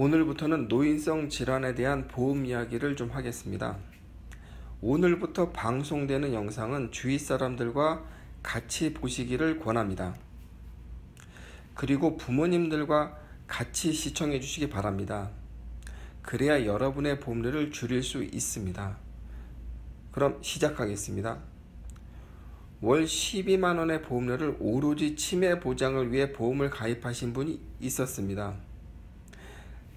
오늘부터는 노인성 질환에 대한 보험 이야기를 좀 하겠습니다. 오늘부터 방송되는 영상은 주위 사람들과 같이 보시기를 권합니다. 그리고 부모님들과 같이 시청해 주시기 바랍니다. 그래야 여러분의 보험료를 줄일 수 있습니다. 그럼 시작하겠습니다. 월 12만원의 보험료를 오로지 치매 보장을 위해 보험을 가입하신 분이 있었습니다.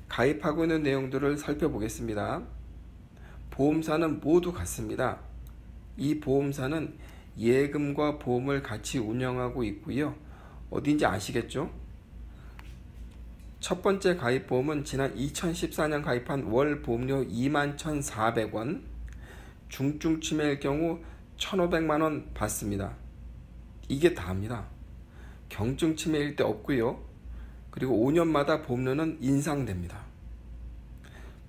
가입하고 있는 내용들을 살펴보겠습니다. 보험사는 모두 같습니다. 이 보험사는 예금과 보험을 같이 운영하고 있고요. 어딘지 아시겠죠? 첫 번째 가입보험은 지난 2014년 가입한 월 보험료 21,400원, 중증 치매일 경우 1,500만원 받습니다. 이게 다입니다. 경증 치매일 때 없고요. 그리고 5년마다 보험료는 인상됩니다.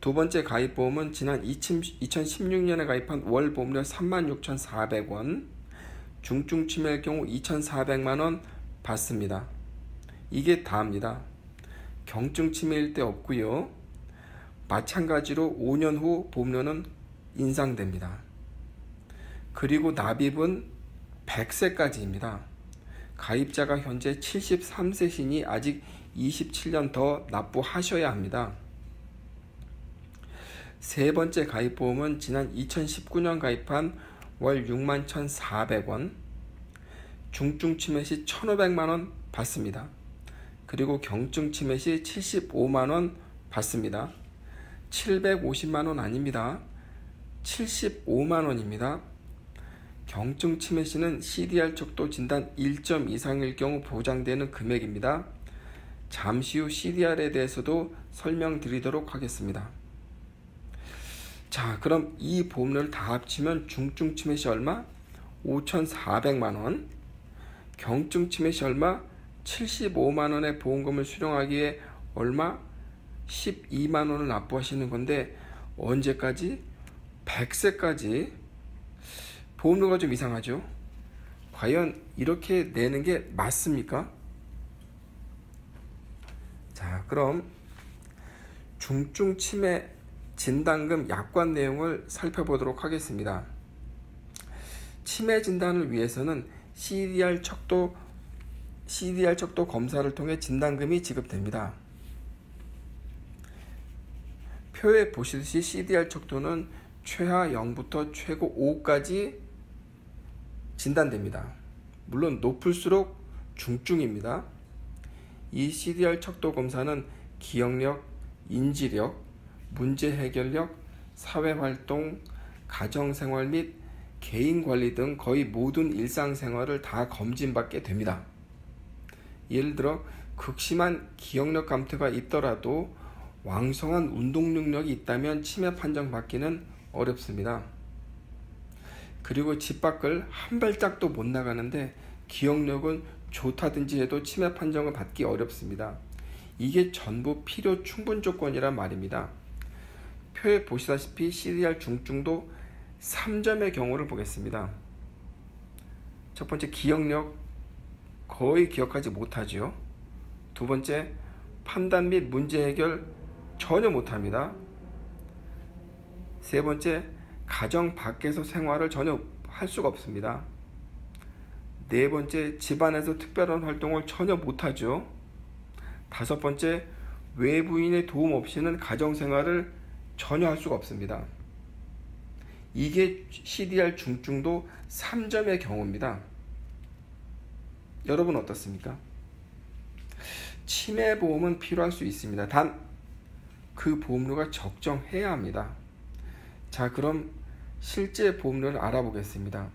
두 번째 가입보험은 지난 2016년에 가입한 월 보험료 36,400원, 중증 치매일 경우 2,400만원 받습니다. 이게 다입니다. 경증 치매일 때 없고요. 마찬가지로 5년 후 보험료는 인상됩니다. 그리고 납입은 100세까지입니다. 가입자가 현재 73세시니 아직 27년 더 납부하셔야 합니다. 세 번째 가입보험은 지난 2019년 가입한 월 61,400원, 중증 치매 시 1,500만원 받습니다. 그리고 경증 치매 시 75만원 받습니다. 750만원 아닙니다. 75만원입니다. 경증 치매 시는 CDR 척도 진단 1점 이상일 경우 보장되는 금액입니다. 잠시 후 CDR에 대해서도 설명드리도록 하겠습니다. 자, 그럼 이 보험료를 다 합치면 중증 치매 시 얼마? 5,400만원. 경증 치매 시 얼마? 75만원의 보험금을 수령하기에 얼마? 12만원을 납부하시는 건데 언제까지? 100세까지. 보험료가 좀 이상하죠? 과연 이렇게 내는 게 맞습니까? 자, 그럼 중증 치매 진단금 약관 내용을 살펴보도록 하겠습니다. 치매 진단을 위해서는 CDR 척도 검사를 통해 진단금이 지급됩니다. 표에 보시듯이 CDR 척도는 최하 0부터 최고 5까지 진단됩니다. 물론 높을수록 중증입니다. 이 CDR 척도 검사는 기억력, 인지력, 문제 해결력, 사회활동, 가정생활 및 개인관리 등 거의 모든 일상생활을 다 검진받게 됩니다. 예를 들어 극심한 기억력 감퇴가 있더라도 왕성한 운동 능력이 있다면 치매 판정받기는 어렵습니다. 그리고 집 밖을 한 발짝도 못 나가는데 기억력은 좋다든지 해도 치매 판정을 받기 어렵습니다. 이게 전부 필요 충분 조건이란 말입니다. 표에 보시다시피 CDR 중증도 3점의 경우를 보겠습니다. 첫 번째, 기억력 거의 기억하지 못하죠. 두 번째, 판단 및 문제 해결 전혀 못합니다. 세 번째, 가정 밖에서 생활을 전혀 할 수가 없습니다. 네 번째, 집안에서 특별한 활동을 전혀 못하죠. 다섯 번째, 외부인의 도움 없이는 가정생활을 전혀 할 수가 없습니다. 이게 CDR 중증도 3점의 경우입니다. 여러분 어떻습니까? 치매보험은 필요할 수 있습니다. 단 그 보험료가 적정해야 합니다. 자, 그럼 실제 보험료를 알아보겠습니다.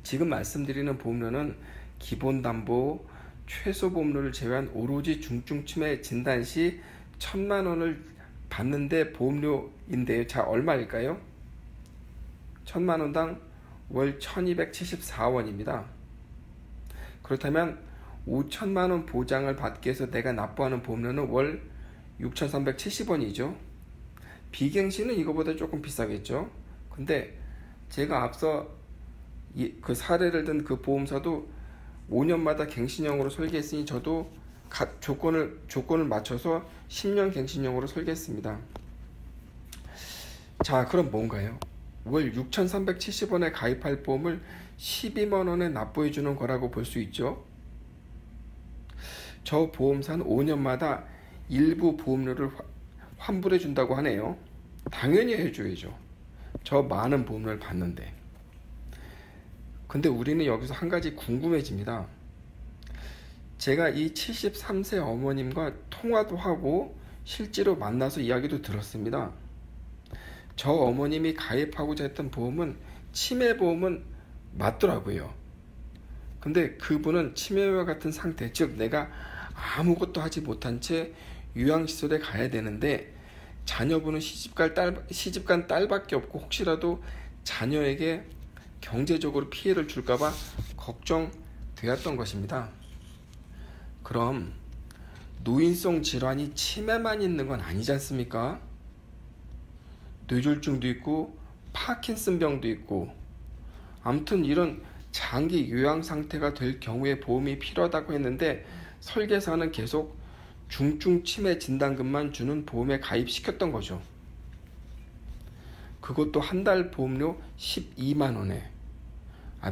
지금 말씀드리는 보험료는 기본담보, 최소보험료를 제외한 오로지 중증 치매 진단 시 1,000만원을 받는데 보험료인데요. 자, 얼마일까요? 1,000만원당 월 1,274원입니다. 그렇다면 5천만원 보장을 받기 위해서 내가 납부하는 보험료는 월 6,370원이죠. 비갱신은 이거보다 조금 비싸겠죠. 근데 제가 앞서 그 사례를 든 그 보험사도 5년마다 갱신형으로 설계했으니 저도 조건을 맞춰서 10년 갱신형으로 설계했습니다. 자, 그럼 뭔가요? 월 6,370원에 가입할 보험을 12만 원에 납부해 주는 거라고 볼 수 있죠. 저 보험사는 5년마다 일부 보험료를 환불해 준다고 하네요. 당연히 해줘야죠. 저 많은 보험료를 받는데. 근데 우리는 여기서 한 가지 궁금해집니다. 제가 이 73세 어머님과 통화도 하고 실제로 만나서 이야기도 들었습니다. 저 어머님이 가입하고자 했던 보험은 치매보험은 맞더라고요. 근데 그분은 치매와 같은 상태, 즉 내가 아무것도 하지 못한 채 요양시설에 가야 되는데 자녀분은 시집간 딸밖에 없고 혹시라도 자녀에게 경제적으로 피해를 줄까봐 걱정되었던 것입니다. 그럼 노인성 질환이 치매만 있는 건 아니지 않습니까? 뇌졸중도 있고 파킨슨병도 있고, 아무튼 이런 장기 요양 상태가 될 경우에 보험이 필요하다고 했는데 설계사는 계속 중증 치매 진단금만 주는 보험에 가입시켰던 거죠. 그것도 한 달 보험료 12만 원에.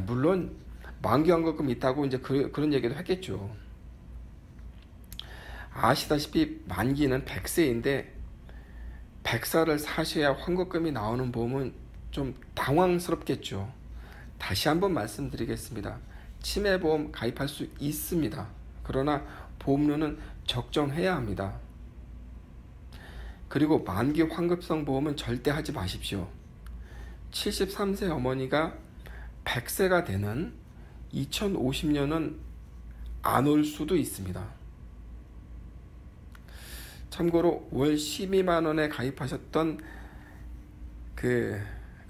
물론 만기환급금 있다고 이제 그런 얘기도 했겠죠. 아시다시피 만기는 100세인데 100살을 사셔야 환급금이 나오는 보험은 좀 당황스럽겠죠. 다시 한번 말씀드리겠습니다. 치매보험 가입할 수 있습니다. 그러나 보험료는 적정해야 합니다. 그리고 만기 환급성 보험은 절대 하지 마십시오. 73세 어머니가 100세가 되는 2050년은 안 올 수도 있습니다. 참고로 월 12만 원에 가입하셨던 그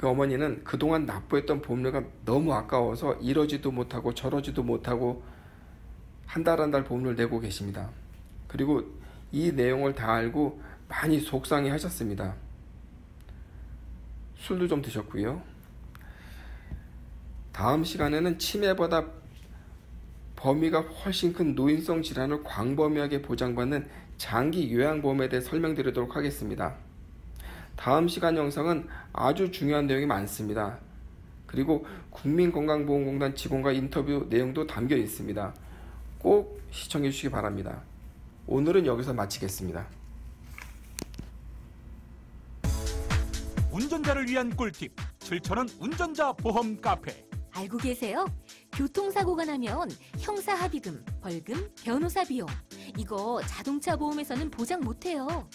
어머니는 그동안 납부했던 보험료가 너무 아까워서 이러지도 못하고 저러지도 못하고 한 달 한 달 보험료를 내고 계십니다. 그리고 이 내용을 다 알고 많이 속상해 하셨습니다. 술도 좀 드셨고요. 다음 시간에는 치매보다 범위가 훨씬 큰 노인성 질환을 광범위하게 보장받는 장기 요양보험에 대해 설명드리도록 하겠습니다. 다음 시간 영상은 아주 중요한 내용이 많습니다. 그리고 국민건강보험공단 직원과 인터뷰 내용도 담겨 있습니다. 꼭 시청해 주시기 바랍니다. 오늘은 여기서 마치겠습니다. 운전자를 위한 꿀팁 7,000원 운전자 보험 카페. 알고 계세요? 교통사고가 나면 형사합의금, 벌금, 변호사 비용 이거 자동차 보험에서는 보장 못해요.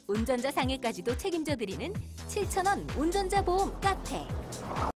운전자 상해까지도 책임져 드리는 7,000원 운전자 보험 카페.